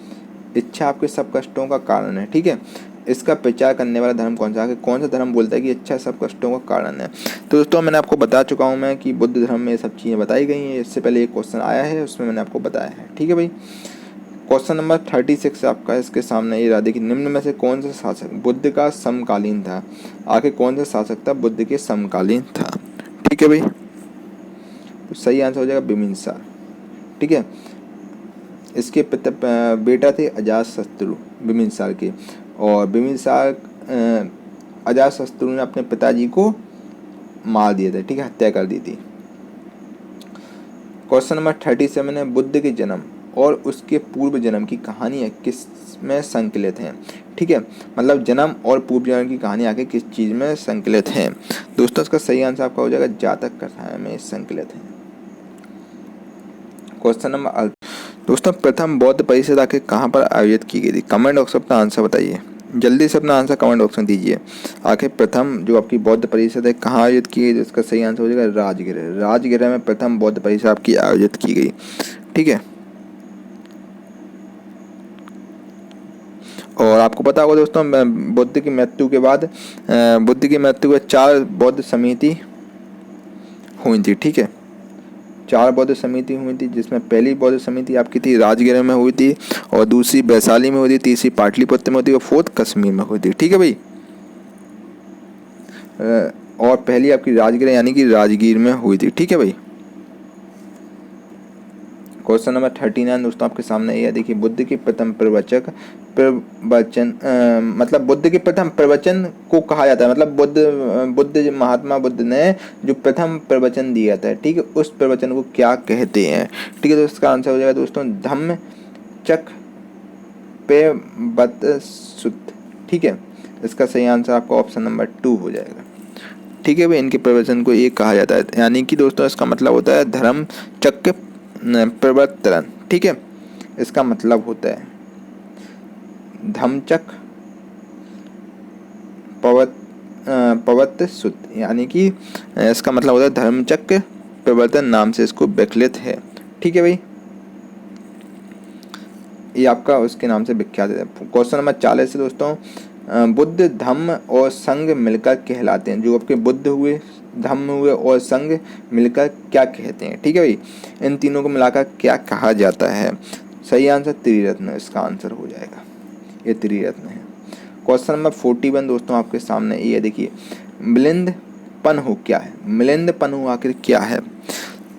इच्छा आपके सब कष्टों का कारण है। ठीक है। इसका प्रचार करने वाला धर्म कौन सा है? कौन सा धर्म बोलता है कि इच्छा सब कष्टों का कारण है? तो दोस्तों मैंने आपको बता चुका हूँ मैं कि बुद्ध धर्म में ये सब चीज़ें बताई गई हैं। इससे पहले एक क्वेश्चन आया है, उसमें मैंने आपको बताया है। ठीक है भाई। क्वेश्चन नंबर 36 आपका इसके सामने ये रहा, देखिए निम्न में से कौन सा शासक बुद्ध का समकालीन था? आखिर कौन सा शासक था बुद्ध के समकालीन था? ठीक है भाई। तो सही आंसर हो जाएगा बिम्बिसार। ठीक है। इसके बेटा थे अजातशत्रु बिम्बिसार के, और बिम्बिसार अजातशत्रु ने अपने पिताजी को मार दिया था। ठीक है। हत्या कर दी थी। क्वेश्चन नंबर 37 है, बुद्ध के जन्म और उसके पूर्व जन्म की कहानियाँ किस में संकलित हैं? ठीक है। मतलब जन्म और पूर्व जन्म की कहानी आगे किस चीज़ में संकलित हैं? दोस्तों इसका सही आंसर आपका हो जाएगा जातक कथाएं में संकलित हैं। क्वेश्चन नंबर दोस्तों, प्रथम बौद्ध परिषद आखिर कहाँ पर आयोजित की गई थी? कमेंट बॉक्स में अपना आंसर बताइए। जल्दी से अपना आंसर कमेंट बॉक्स में दीजिए। आखिर प्रथम जो आपकी बौद्ध परिषद है कहाँ आयोजित की गई? इसका सही आंसर हो जाएगा राजगृह। राजगृह में प्रथम बौद्ध परिषद आपकी आयोजित की गई। ठीक है। और आपको पता होगा दोस्तों बुद्ध की मृत्यु के बाद 4 बौद्ध समिति हुई थी। ठीक है। 4 बौद्ध समिति हुई थी, जिसमें पहली बौद्ध समिति आपकी थी राजगृह में हुई थी, और दूसरी वैशाली में हुई थी, तीसरी पाटलिपुत्र में हुई थी, और 4th कश्मीर में हुई थी। ठीक है भाई। और पहली आपकी राजगृह यानी कि राजगीर में हुई थी। ठीक है भाई। क्वेश्चन नंबर 39 दोस्तों आपके सामने ये देखिए, बुद्ध के प्रथम प्रवचन मतलब बुद्ध के प्रथम प्रवचन को कहा जाता है, मतलब बुद्ध महात्मा बुद्ध ने जो प्रथम प्रवचन दिया था, ठीक है, उस प्रवचन को क्या कहते हैं। ठीक है, तो इसका आंसर हो जाएगा दोस्तों धम्मचक्र प्रवर्तन। ठीक है, इसका सही आंसर आपका ऑप्शन नंबर 2 हो जाएगा। ठीक है भाई, इनके प्रवचन को ये कहा जाता है, यानी कि दोस्तों इसका मतलब होता है धर्म चक्र प्रवर्तन। ठीक है, इसका मतलब होता है धम्मचक्र प्रवर्तन, यानी कि इसका मतलब होता है धर्मचक्र प्रवर्तन नाम से इसको विख्यात है। ठीक है भाई, ये आपका उसके नाम से विख्यात है। क्वेश्चन नंबर 40 से दोस्तों, बुद्ध धम्म और संघ मिलकर कहलाते हैं। जो आपके बुद्ध हुए, धम्म हुए और संघ मिलकर क्या कहते हैं। ठीक है भाई, इन तीनों को मिलाकर क्या कहा जाता है। सही आंसर त्रिरत्न इसका आंसर हो जाएगा, ये त्रिरत्न है। क्वेश्चन नंबर 41 दोस्तों आपके सामने ये देखिए, मिलिंद पन्हु क्या है। मिलिंद पन्हु आखिर क्या है।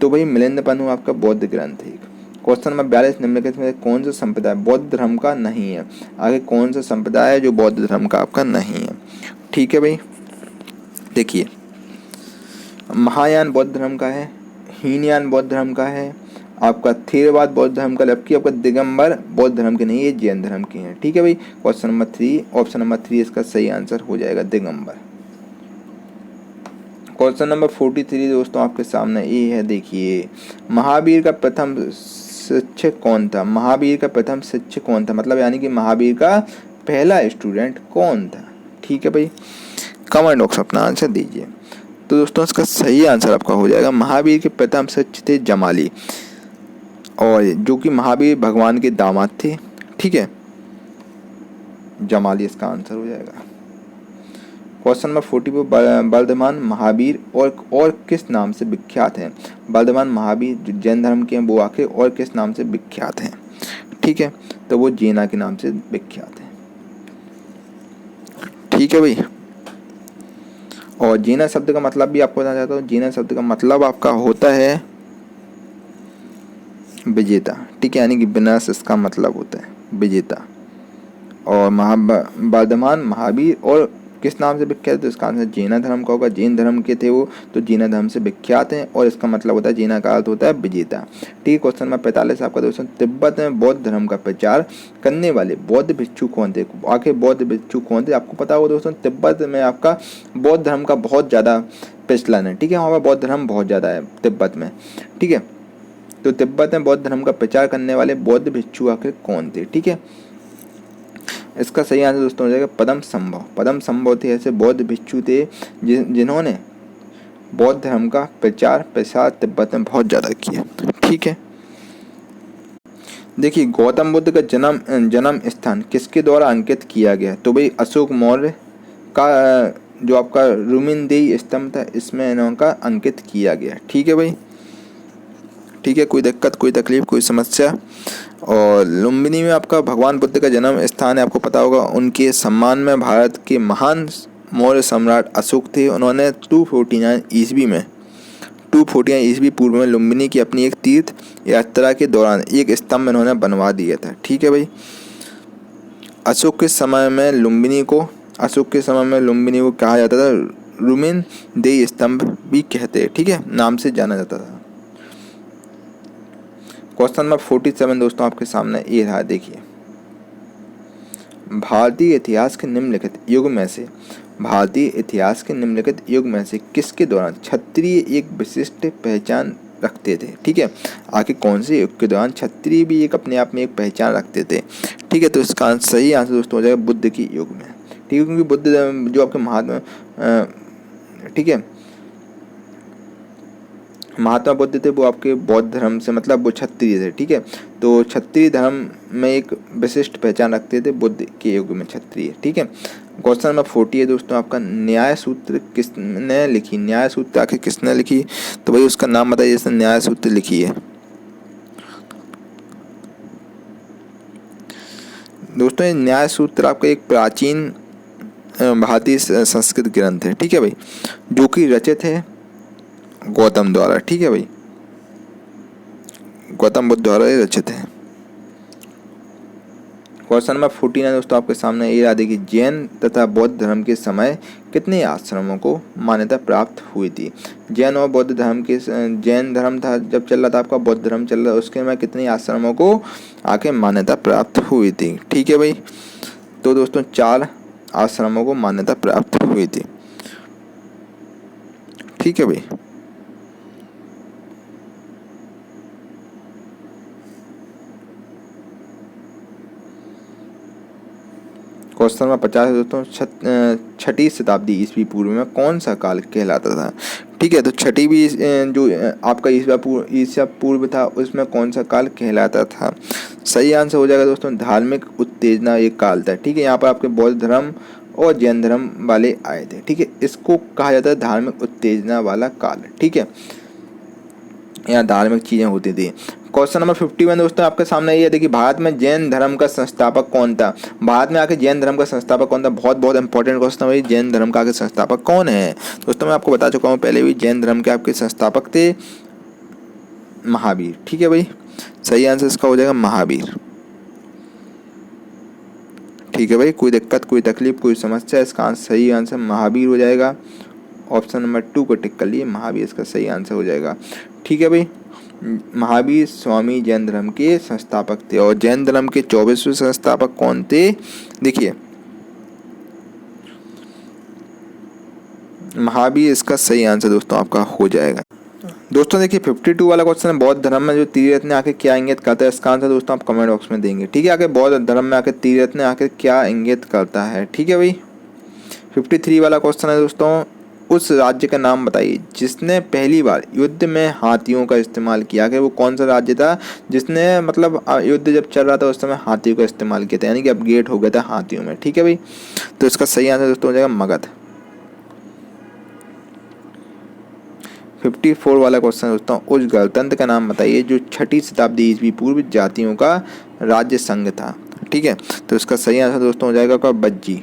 तो भाई मिलिंद पन्हु आपका बौद्ध ग्रंथ है। क्वेश्चन नंबर 42, निम्नलिखित में कौन सा संप्रदाय बौद्ध धर्म का नहीं है। आगे कौन सा संप्रदाय है जो बौद्ध धर्म का आपका नहीं है। ठीक है भाई, देखिए महायान बौद्ध धर्म का है, हीनयान बौद्ध धर्म का है, आपका थेरवाद बौद्ध धर्म का, जबकि आपका दिगंबर बौद्ध धर्म के नहीं है, जैन धर्म के हैं। ठीक है भाई, क्वेश्चन नंबर 3 ऑप्शन नंबर 3 इसका सही आंसर हो जाएगा दिगंबर। क्वेश्चन नंबर 43 दोस्तों आपके सामने ये है, देखिए महावीर का प्रथम शिक्षक कौन था। महावीर का प्रथम शिक्षक कौन था, मतलब यानी कि महावीर का पहला स्टूडेंट कौन था। ठीक है भाई, कमेंट बॉक्स अपना आंसर दीजिए। तो दोस्तों इसका सही आंसर आपका हो जाएगा महावीर के प्रथम शिक्षक थे जमाली, और जो कि महावीर भगवान के दामाद थे। ठीक है, जमाली इसका आंसर हो जाएगा। क्वेश्चन नंबर 44, वर्धमान महावीर और किस नाम से विख्यात हैं। वर्धमान महावीर जो जैन धर्म के हैं वो आखिर और किस नाम से विख्यात हैं। ठीक है, तो वो जीना के नाम से विख्यात है। ठीक है भाई, और जीना शब्द का मतलब भी आपको बताना चाहता हूँ। जीना शब्द का मतलब आपका होता है विजेता। ठीक है, यानी कि विनाश इसका मतलब होता है विजेता। और वर्धमान महावीर और किस नाम से विख्यात है, तो इसका आंसर जीना धर्म का होगा। जैन धर्म के थे वो, तो जीना धर्म से विख्यात हैं, और इसका मतलब होता है जीना का अर्थ होता है विजेता। ठीक है, क्वेश्चन नंबर 45 आपका दोस्तों, तिब्बत में बौद्ध धर्म का प्रचार करने वाले बौद्ध भिक्षु कौन थे। आखिर बौद्ध भिक्षु कौन थे, आपको पता होगा दोस्तों, तिब्बत में आपका बौद्ध धर्म का बहुत ज़्यादा प्रचलन है। ठीक है, वहाँ पर बौद्ध धर्म बहुत ज़्यादा है तिब्बत में। ठीक है, तो तिब्बत में बौद्ध धर्म का प्रचार करने वाले बौद्ध भिक्षु आखिर कौन थे। ठीक है, इसका सही आंसर दोस्तों हो जाएगा पद्म संभव। पद्म संभव थे ऐसे बौद्ध भिक्षु थे जिन्होंने बौद्ध धर्म का प्रचार प्रसार तिब्बत में बहुत ज़्यादा किया। ठीक है, देखिए गौतम बुद्ध का जन्म स्थान किसके द्वारा अंकित किया गया। तो भाई अशोक मौर्य का जो आपका रुमिनदेई स्तंभ था, इसमें इनका अंकित किया गया। ठीक है भाई, ठीक है, कोई दिक्कत कोई तकलीफ कोई समस्या। और लुम्बिनी में आपका भगवान बुद्ध का जन्म स्थान है, आपको पता होगा। उनके सम्मान में भारत के महान मौर्य सम्राट अशोक थे। उन्होंने 249 ईस्वी पूर्व में लुम्बिनी की अपनी एक तीर्थ यात्रा के दौरान एक स्तंभ इन्होंने बनवा दिया था। ठीक है भाई, अशोक के समय में लुम्बिनी को कहा जाता था रुमिनदेई स्तंभ भी कहते। ठीक है, नाम से जाना जाता था। क्वेश्चन नंबर 47 दोस्तों आपके सामने ये रहा, देखिए भारतीय इतिहास के निम्नलिखित युग में से किसके दौरान क्षत्रिय एक विशिष्ट पहचान रखते थे। ठीक है, आखिर कौन से युग के दौरान क्षत्रिय भी एक अपने आप में एक पहचान रखते थे। ठीक है, तो इसका सही आंसर दोस्तों हो जाएगा बुद्ध के युग में। ठीक है, क्योंकि बुद्ध जो आपके महात्मा बुद्ध थे वो आपके बौद्ध धर्म से, मतलब वो क्षत्रिय थे। ठीक है, तो क्षत्रिय धर्म में एक विशिष्ट पहचान रखते थे बुद्ध के युग में क्षत्रिय। ठीक है, क्वेश्चन नंबर 40 है दोस्तों आपका, न्याय सूत्र किसने लिखी। न्याय सूत्र आखिर किसने लिखी, तो भाई उसका नाम बताइए जिसने न्याय सूत्र लिखी है। दोस्तों ये न्याय सूत्र आपका एक प्राचीन भारतीय संस्कृत ग्रंथ है। ठीक है भाई, जो कि रचित है गौतम द्वारा। ठीक है भाई, गौतम बुद्ध द्वारा रचित है। क्वेश्चन नंबर 14 दोस्तों आपके सामने ये याद है कि जैन तथा बौद्ध धर्म के समय कितने आश्रमों को मान्यता प्राप्त हुई थी। जैन और बौद्ध धर्म के जैन धर्म था जब चल रहा था आपका, बौद्ध धर्म चल रहा था, उसके में कितने आश्रमों को आके मान्यता प्राप्त हुई थी। ठीक है भाई, तो दोस्तों 4 आश्रमों को मान्यता प्राप्त हुई थी। ठीक है भाई, क्वेश्चन नंबर 50 है दोस्तों, छठी शताब्दी ईस्वी पूर्व में कौन सा काल कहलाता था। ठीक है, तो छठी भी जो आपका ईसा पूर्व था उसमें कौन सा काल कहलाता था। सही आंसर हो जाएगा दोस्तों धार्मिक उत्तेजना ये काल था। ठीक है, यहाँ पर आपके बौद्ध धर्म और जैन धर्म वाले आए थे। ठीक है, इसको कहा जाता है धार्मिक उत्तेजना वाला काल। ठीक है, यहाँ धार्मिक चीजें होती थी। क्वेश्चन नंबर 51 दोस्तों आपके सामने ये देखिए, भारत में जैन धर्म का संस्थापक कौन था। भारत में आके जैन धर्म का संस्थापक कौन था, बहुत बहुत इंपॉर्टेंट क्वेश्चन है भाई। जैन धर्म का आगे संस्थापक कौन है दोस्तों, मैं आपको बता चुका हूँ पहले भी, जैन धर्म के आपके संस्थापक थे महावीर। ठीक है भाई, सही आंसर इसका हो जाएगा महावीर। ठीक है भाई, कोई दिक्कत, कोई तकलीफ, कोई समस्या, इसका सही आंसर महावीर हो जाएगा। ऑप्शन नंबर 2 को टिक कर लिए, महावीर इसका सही आंसर हो जाएगा। ठीक है भाई, महावीर स्वामी जैन धर्म के संस्थापक थे। और जैन धर्म के 24वें संस्थापक कौन थे, देखिए महावीर इसका सही आंसर दोस्तों आपका हो जाएगा। दोस्तों देखिए 52 वाला क्वेश्चन है, बौद्ध धर्म में जो त्रिरत्न आके क्या इंगित करता है, इसका आंसर दोस्तों आप कमेंट बॉक्स में देंगे। ठीक है, आगे बौद्ध धर्म में आके त्रिरत्न आके क्या इंगित करता है। ठीक है भाई, 53 वाला क्वेश्चन है दोस्तों, उस राज्य का नाम बताइए जिसने पहली बार युद्ध में हाथियों का इस्तेमाल किया। कि वो कौन सा राज्य था जिसने मतलब युद्ध जब चल रहा था उस समय हाथियों का इस्तेमाल किया था, यानी कि अपग्रेड हो गया था हाथियों में। ठीक है भाई, तो इसका सही आंसर दोस्तों हो जाएगा मगध। 54 वाला क्वेश्चन दोस्तों, उस गणतंत्र का नाम बताइए जो 6ठी शताब्दी ईस्वी पूर्व जातियों का राज्य संघ था। ठीक है, तो इसका सही आंसर दोस्तों हो जाएगा बज्जी।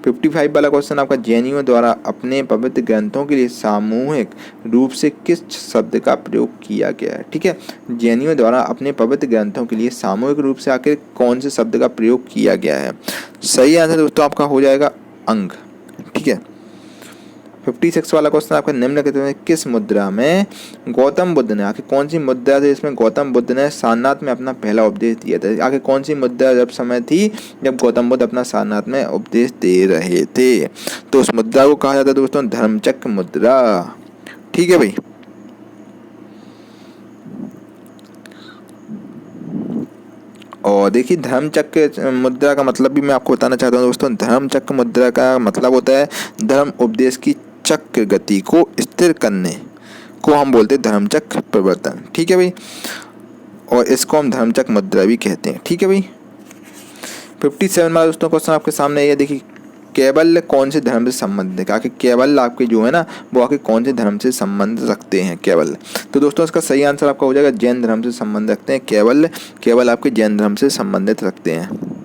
55 वाला क्वेश्चन आपका, जैनियों द्वारा अपने पवित्र ग्रंथों के लिए सामूहिक रूप से किस शब्द का प्रयोग किया गया है। ठीक है, जैनियों द्वारा अपने पवित्र ग्रंथों के लिए सामूहिक रूप से आखिर कौन से शब्द का प्रयोग किया गया है। सही आंसर दोस्तों आपका हो जाएगा अंग। ठीक है, 56 वाला क्वेश्चन आपका, निम्नलिखित में किस मुद्रा में गौतम बुद्ध ने, आखिर कौन सी मुद्रा थी इसमें गौतम बुद्ध ने सारनाथ में अपना पहला उपदेश दिया था। आखिर कौन सी मुद्रा जब समय थी जब गौतम बुद्ध अपना सारनाथ में उपदेश दे रहे थे, तो उस मुद्रा को कहा जाता है दोस्तों धर्मचक्र मुद्रा। ठीक है भाई, और देखिए धर्मचक्र मुद्रा का मतलब भी मैं आपको बताना चाहता हूँ दोस्तों। धर्मचक्र मुद्रा का मतलब होता है धर्म उपदेश की चक्र गति को स्थिर करने को हम बोलते हैं धर्मचक्र प्रवर्तन। ठीक है भाई, और इसको हम धर्मचक्र मुद्रा भी कहते हैं। ठीक है भाई, 57 वाला दोस्तों क्वेश्चन आपके सामने ये देखिए, केवल कौन से धर्म से संबंधित है। आखिर केवल आपके जो है ना वो आखिर कौन से धर्म से संबंध रखते हैं केवल, तो दोस्तों इसका सही आंसर आपका हो जाएगा जैन धर्म से संबंध रखते हैं। केवल आपके जैन धर्म से संबंधित रखते हैं।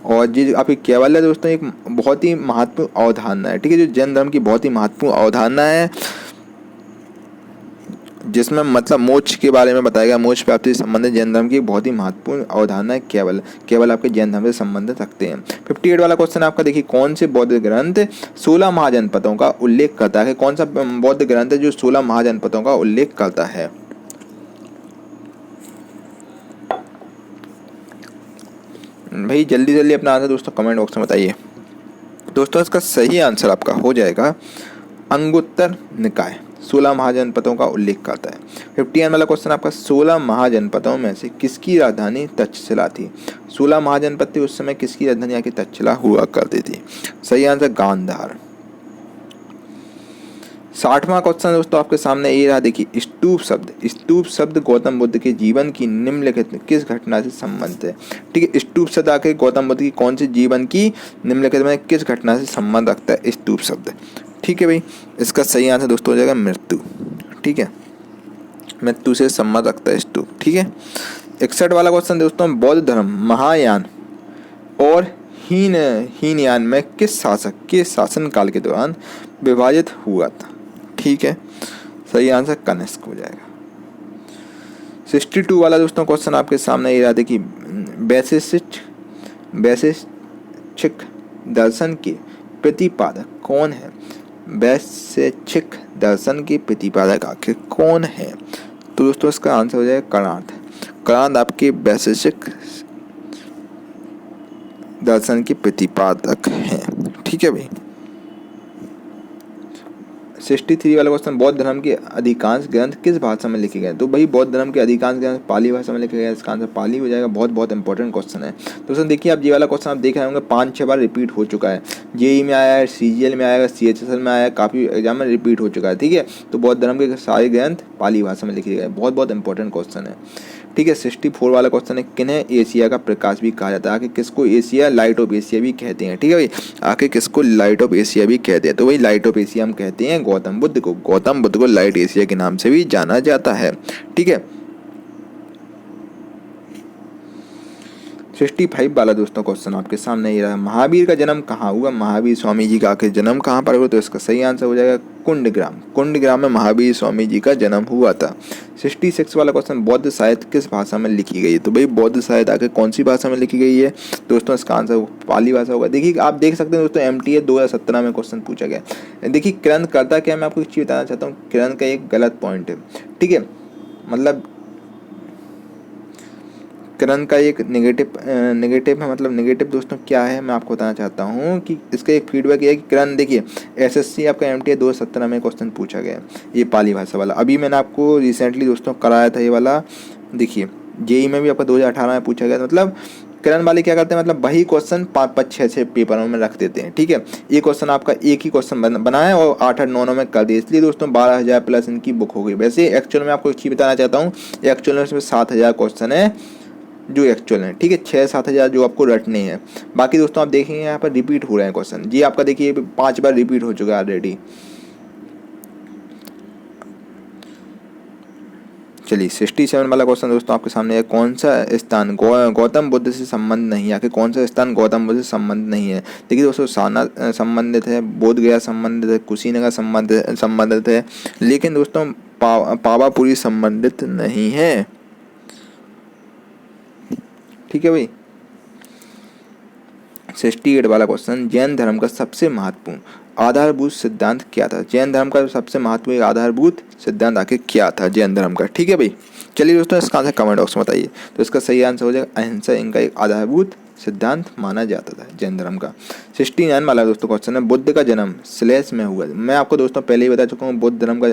और जो आपकी केवल है दोस्तों एक बहुत ही महत्वपूर्ण अवधारणा है। ठीक है, जो जैन धर्म की बहुत ही महत्वपूर्ण अवधारणा है जिसमें मतलब मोक्ष के बारे में बताया गया, मोक्ष प्राप्ति से संबंधित जैन धर्म की बहुत ही महत्वपूर्ण अवधारणा है। केवल आपके जैन धर्म से संबंधित रखते हैं। 58 वाला क्वेश्चन आपका देखिए, कौन से बौद्ध ग्रंथ 16 महाजनपदों का उल्लेख करता है। कौन सा बौद्ध ग्रंथ है जो 16 महाजनपदों का उल्लेख करता है। भाई जल्दी जल्दी अपना आंसर दोस्तों कमेंट बॉक्स में बताइए। दोस्तों इसका सही आंसर आपका हो जाएगा अंगुत्तर निकाय, 16 महाजनपदों का उल्लेख करता है। 51 वाला क्वेश्चन आपका, 16 महाजनपदों में से किसकी राजधानी तक्षशिला थी। 16 महाजनपद थे उस समय, किसकी राजधानी आके तक्षशिला हुआ करती थी। सही आंसर गांधार। 60वां क्वेश्चन दोस्तों आपके सामने ये रहा देखिए, स्तूप शब्द गौतम बुद्ध के जीवन की निम्नलिखित किस घटना से संबंधित है। ठीक है, स्तूप शब्द आके गौतम बुद्ध की कौन सी जीवन की निम्नलिखित में किस घटना से संबंध रखता है स्तूप शब्द। ठीक है भाई, इसका सही आंसर दोस्तों हो जाएगा मृत्यु। ठीक है, मृत्यु से संबंध रखता है स्तूप। ठीक है, 61 वाला क्वेश्चन दोस्तों, बौद्ध धर्म महायान और हीनयान में किस शासक के शासन काल के दौरान विभाजित हुआ था। ठीक है, सही आंसर कनिष्क हो जाएगा। 62 वाला दोस्तों क्वेश्चन आपके सामने ये रहा था कि वैशेषिक दर्शन के प्रतिपादक कौन है। वैशेषिक दर्शन के प्रतिपादक आखिर कौन है। तो दोस्तों इसका आंसर हो जाएगा कणाद। कणाद आपके वैशेषिक दर्शन के प्रतिपादक हैं। ठीक है भाई। 63 वाला क्वेश्चन, बौद्ध धर्म के अधिकांश ग्रंथ किस भाषा में लिखे गए। तो भाई बौद्ध धर्म के अधिकांश ग्रंथ पाली भाषा में लिखे गए, इसका आंसर पाली हो जाएगा। बहुत बहुत इंपॉर्टेंट क्वेश्चन है दोस्तों। देखिए आप ये वाला क्वेश्चन आप देख रहे होंगे 5-6 बार रिपीट हो चुका है। जेई में आया है, CGL में आया, CHSL में आया, काफ़ी एग्जाम में रिपीट हो चुका है। ठीक है, तो बौद्ध धर्म के सारे ग्रंथ पाली भाषा में लिखे गए। बहुत बहुत इंपॉर्टेंट क्वेश्चन है। ठीक है, 64 वाला क्वेश्चन है, किन्हें एशिया का प्रकाश भी कहा जाता है। आखिर किसको एशिया, लाइट ऑफ एशिया भी कहते हैं। ठीक है भाई, आखिर किसको लाइट ऑफ एशिया भी कहते हैं। तो भाई लाइट ऑफ एशिया हम कहते हैं गौतम बुद्ध को। गौतम बुद्ध को लाइट एशिया के नाम से भी जाना जाता है। ठीक है, 65 वाला दोस्तों क्वेश्चन आपके सामने ये रहा, महावीर का जन्म कहाँ हुआ। महावीर स्वामी जी का आखिर जन्म कहाँ पर हुआ। तो इसका सही आंसर हो जाएगा कुंडग्राम। कुंडग्राम में महावीर स्वामी जी का जन्म हुआ था। 66 वाला क्वेश्चन, बौद्ध साहित्य किस भाषा में लिखी गई है। तो भाई बौद्ध साहित्य आखिर कौन सी भाषा में लिखी गई है। दोस्तों इसका आंसर पाली भाषा होगा। देखिए आप देख सकते हैं दोस्तों, MTA 2017 में क्वेश्चन पूछा गया। देखिए किरण करता क्या, मैं आपको एक चीज़ बताना चाहता हूँ। किरण का एक गलत पॉइंट है। ठीक है, मतलब किरण का एक नेगेटिव है। मतलब नेगेटिव दोस्तों क्या है, मैं आपको बताना चाहता हूँ कि इसका एक फीडबैक ये है कि किरण, देखिए SSC आपका MTA 2017 में क्वेश्चन पूछा गया ये पाली भाषा वाला। अभी मैंने आपको रिसेंटली दोस्तों कराया था ये वाला। देखिए जेई में भी आपका 2018 में पूछा गया था। मतलब किरण वाले क्या करते हैं, मतलब वही क्वेश्चन 5-5, 6-6 पेपरों में रख देते हैं। ठीक है, ये क्वेश्चन आपका एक ही क्वेश्चन बनाया और 8-8, 9 में कर दिया। इसलिए दोस्तों 12,000 प्लस इनकी बुक हो गई। वैसे एक्चुअल में आपको एक चीज़ बताना चाहता हूँ, एक्चुअल में इसमें 7,000 क्वेश्चन है जो एक्चुअल है। ठीक है, 6-7 हज़ार जो आपको रटने हैं। बाकी दोस्तों आप देखेंगे यहाँ पर रिपीट हो रहे हैं क्वेश्चन। जी आपका देखिए 5 बार रिपीट हो चुका है ऑलरेडी। चलिए 67 वाला क्वेश्चन दोस्तों आपके सामने है, कौन सा स्थान गौतम बुद्ध से संबंध नहीं है। आखिर कौन सा स्थान गौतम बुद्ध से संबंध नहीं है। देखिए दोस्तों सारनाथ संबंधित है, बोध गया संबंधित है, कुशीनगर संबंधित है, लेकिन दोस्तों पावापुरी संबंधित नहीं है। ठीक है भाई। 68 वाला क्वेश्चन, जैन धर्म का सबसे महत्वपूर्ण आधारभूत सिद्धांत क्या था। जैन धर्म का सबसे महत्वपूर्ण आधारभूत सिद्धांत आखिर क्या था जैन धर्म का। ठीक है भाई, चलिए दोस्तों इसका आंसर कमेंट बॉक्स में बताइए। तो इसका सही आंसर हो जाएगा अहिंसा, इनका एक आधारभूत सिद्धांत माना जाता था जैन धर्म का। 69 वाला दोस्तों क्वेश्चन है, बुद्ध का जन्म स्लेश में हुआ। मैं आपको दोस्तों पहले ही बता चुका हूँ, बुद्ध धर्म का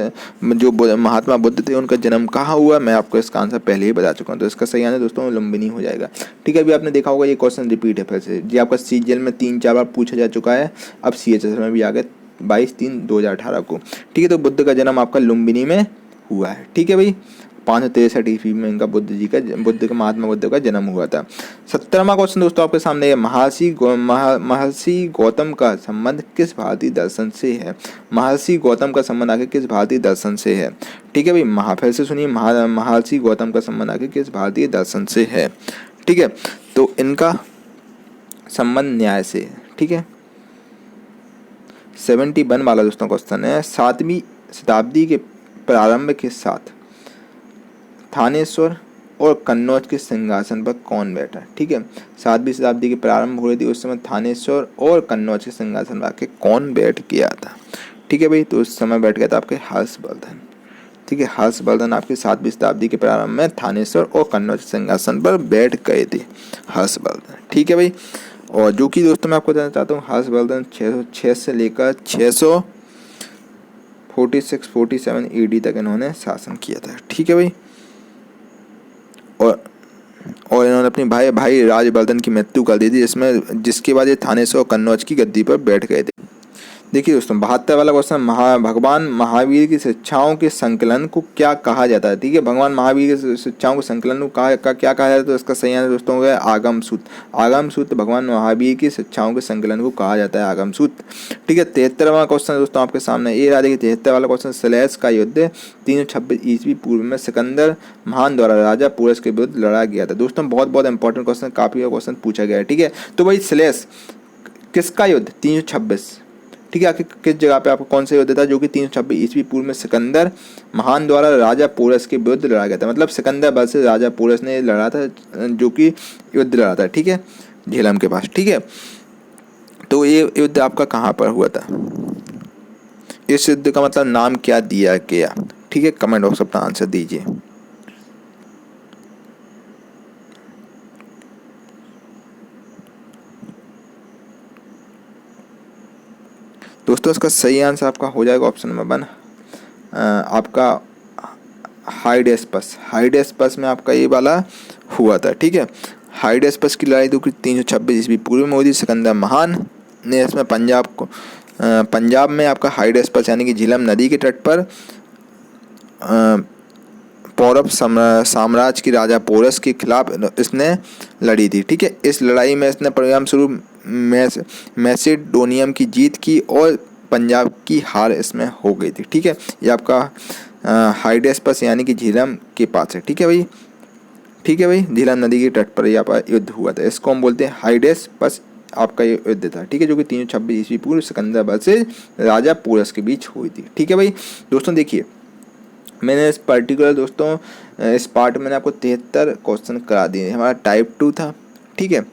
जो महात्मा बुद्ध थे उनका जन्म कहाँ हुआ, मैं आपको इसका आंसर पहले ही बता चुका हूँ। तो इसका सही आंसर दोस्तों लुम्बिनी हो जाएगा। ठीक है, अभी आपने देखा होगा ये क्वेश्चन रिपीट है फिर से। जी आपका CGL में 3-4 बार पूछा जा चुका है, अब CHSL में भी आ गया 22/3/2018 को। ठीक है, तो बुद्ध का जन्म आपका लुम्बिनी में हुआ है। ठीक है भाई, 563 ईस्वी में इनका बुद्ध का महात्मा बुद्ध का जन्म हुआ था। 17वां क्वेश्चन दोस्तों आपके सामने है, महर्षि गौतम का संबंध किस भारतीय दर्शन से है। महर्षि गौतम का संबंध आखिर किस भारतीय दर्शन से है। ठीक है भाई, फिर से सुनिए, महर्षि गौतम का संबंध आखिर किस भारतीय दर्शन से है। ठीक है, तो इनका संबंध न्याय से है। ठीक है, 71 वाला दोस्तों क्वेश्चन है, 7वीं शताब्दी के प्रारंभ के साथ थानेश्वर और कन्नौज के सिंहासन पर कौन बैठा। ठीक है, 7वीं शताब्दी के प्रारंभ हो रही थी, उस समय थानेश्वर और कन्नौज के सिंहासन पर आके कौन बैठ गया था। ठीक है भाई, तो उस समय बैठ गया था आपके हर्षवर्धन। ठीक है, हर्षवर्धन आपकी 7वीं शताब्दी के प्रारंभ में थानेश्वर और कन्नौज के सिंहासन पर बैठ गए थे हर्षवर्धन। ठीक है भाई, और जो कि दोस्तों मैं आपको बताना चाहता हूँ, हर्षवर्धन 606 से लेकर 646-47 AD तक इन्होंने शासन किया था। ठीक है भाई, और इन्होंने अपनी भाई राजवर्धन की मृत्यु कर दी थी, जिसके बाद ये थानेश्वर और कन्नौज की गद्दी पर बैठ गए थे। देखिए दोस्तों 72 वाला क्वेश्चन, भगवान महावीर की शिक्षाओं के संकलन को क्या कहा जाता है। ठीक है, भगवान महावीर की शिक्षाओं के संकलन को क्या कहा जाता है। तो इसका सही आंसर दोस्तों हो गया आगम सूत्र। आगम सूत्र भगवान महावीर की शिक्षाओं के संकलन को कहा जाता है आगम सूत्र। ठीक है, 73वां क्वेश्चन दोस्तों आपके सामने ये रहा। देखिए 73 वाला क्वेश्चन, सलेस का युद्ध 326 ईस्वी पूर्व में सिकंदर महान द्वारा राजा पोरस के विरुद्ध लड़ा गया था। दोस्तों बहुत बहुत इंपॉर्टेंट क्वेश्चन, काफी क्वेश्चन पूछा गया है। ठीक है, तो भाई सलेस किसका युद्ध 326 ठीक है। आखिर किस जगह पे आपको कौन सा युद्ध था जो कि 326 ईस्वी पूर्व में सिकंदर महान द्वारा राजा पोरस के विरुद्ध लड़ा गया था। मतलब सिकंदर वर्सेस राजा पोरस ने लड़ा था, जो कि युद्ध लड़ा था, ठीक है, झेलम के पास, ठीक है। तो ये युद्ध आपका कहाँ पर हुआ था, इस युद्ध का मतलब नाम क्या दिया गया, ठीक है, कमेंट बॉक्स अपना आंसर दीजिए। दोस्तों इसका सही आंसर आपका हो जाएगा ऑप्शन नंबर 1, आपका हाइडेस्पस में आपका ये वाला हुआ था, ठीक है। हाइडेस्पस की लड़ाई 326 ईस्वी पूर्व में हुई थी। सिकंदर महान ने इसमें पंजाब में आपका हाइडेस्पस यानी कि झेलम नदी के तट पर पौरव साम्राज्य की राजा पोरस के खिलाफ इसने लड़ी थी, ठीक है। इस लड़ाई में इसने परिणाम स्वरूप मैसेडोनियम की जीत की और पंजाब की हार इसमें हो गई थी, ठीक है। ये आपका हाइडेस्पस यानी कि झेलम के पास है, ठीक है भाई, ठीक है भाई, झेलम नदी के तट पर यहाँ पर युद्ध हुआ था। इसको हम बोलते हैं हाइडेस्पस, आपका ये युद्ध था, ठीक है, जो कि 326 ईस्वी पूर्व सिकंदर वर्सेस राजा पोरस के बीच हुई थी, ठीक है भाई। दोस्तों देखिए, मैंने इस पर्टिकुलर दोस्तों इस पार्ट में मैंने आपको 73 क्वेश्चन करा दिए। हमारा टाइप 2 था, ठीक है।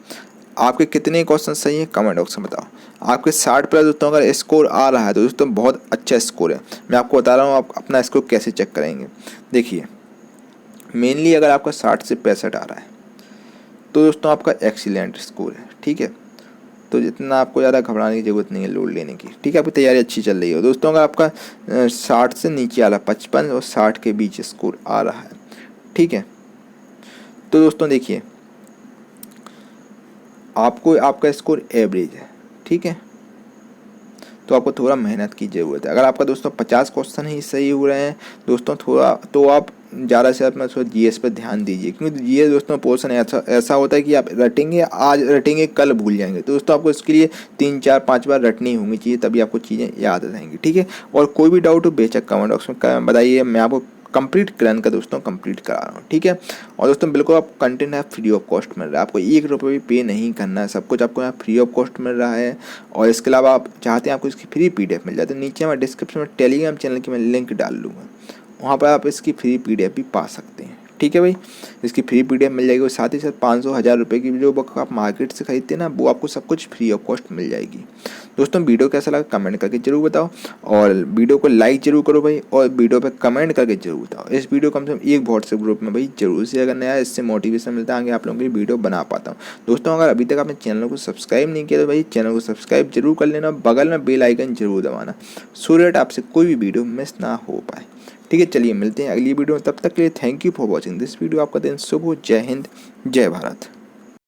आपके कितने क्वेश्चन सही हैं कमेंट बॉक्स में बताओ। आपके 60 प्लस दोस्तों अगर स्कोर आ रहा है तो दोस्तों बहुत अच्छा स्कोर है। मैं आपको बता रहा हूँ आप अपना स्कोर कैसे चेक करेंगे। देखिए, मेनली अगर आपका 60 से 65 आ रहा है तो दोस्तों आपका एक्सीलेंट स्कोर है, ठीक है। तो जितना आपको ज़्यादा घबराने की ज़रूरत नहीं है लोड लेने की, ठीक है। आपकी तैयारी अच्छी चल रही है दोस्तों। अगर आपका 60 से नीचे आ रहा है, 55 और 60 के बीच स्कोर आ रहा है, ठीक है, तो दोस्तों देखिए आपको आपका स्कोर एवरेज है, ठीक है, तो आपको थोड़ा मेहनत की ज़रूरत है। अगर आपका दोस्तों 50 क्वेश्चन ही सही हो रहे हैं दोस्तों थोड़ा, तो आप ज़्यादा से अपना थोड़ा जीएस पर ध्यान दीजिए, क्योंकि जीएस दोस्तों पोर्शन ऐसा होता है कि आप रटेंगे, आज रटेंगे कल भूल जाएंगे। तो दोस्तों आपको इसके लिए 3 4 5 बार रटनी होनी चाहिए, तभी आपको चीज़ें याद रहेंगी, ठीक है। और कोई भी डाउट हो बेशक कमेंट बॉक्स में बताइए, मैं आपको कंप्लीट करन का दोस्तों कंप्लीट करा रहा हूँ, ठीक है। और दोस्तों बिल्कुल आप कंटेंट है फ्री ऑफ कॉस्ट मिल रहा है, आपको 1 रुपये भी पे नहीं करना है, सब कुछ आपको यहाँ फ्री ऑफ कॉस्ट मिल रहा है। और इसके अलावा आप चाहते हैं आपको इसकी फ्री PDF मिल जाए तो नीचे मैं डिस्क्रिप्शन में टेलीग्राम चैनल की मैं लिंक डाल दूँगा, वहाँ पर आप इसकी फ्री PDF भी पा सकते हैं, ठीक है भाई। इसकी फ्री PDF मिल जाएगी और साथ ही साथ 500-1000 रुपये की जो बुक आप मार्केट से खरीदते हैं ना, वो आपको सब कुछ फ्री ऑफ कॉस्ट मिल जाएगी। दोस्तों वीडियो कैसा लगा कमेंट करके जरूर बताओ, और वीडियो को लाइक जरूर करो भाई, और वीडियो पे कमेंट करके जरूर बताओ। इस वीडियो कम से कम एक व्हाट्सएप ग्रुप में भाई जरूर शेयर करना है, इससे मोटिवेशन मिलता है आगे आप लोगों की वीडियो बना पाता हूँ। दोस्तों अगर अभी तक आपने चैनल को सब्सक्राइब नहीं किया तो भाई चैनल को सब्सक्राइब जरूर कर लेना, बगल में बेल आइकन जरूर दबाना, सो दैट आपसे कोई भी वीडियो मिस ना हो पाए, ठीक है। चलिए मिलते हैं अगली वीडियो में, तब तक के लिए thank you for watching this video. आपका दिन शुभ हो, जय हिंद, जय भारत।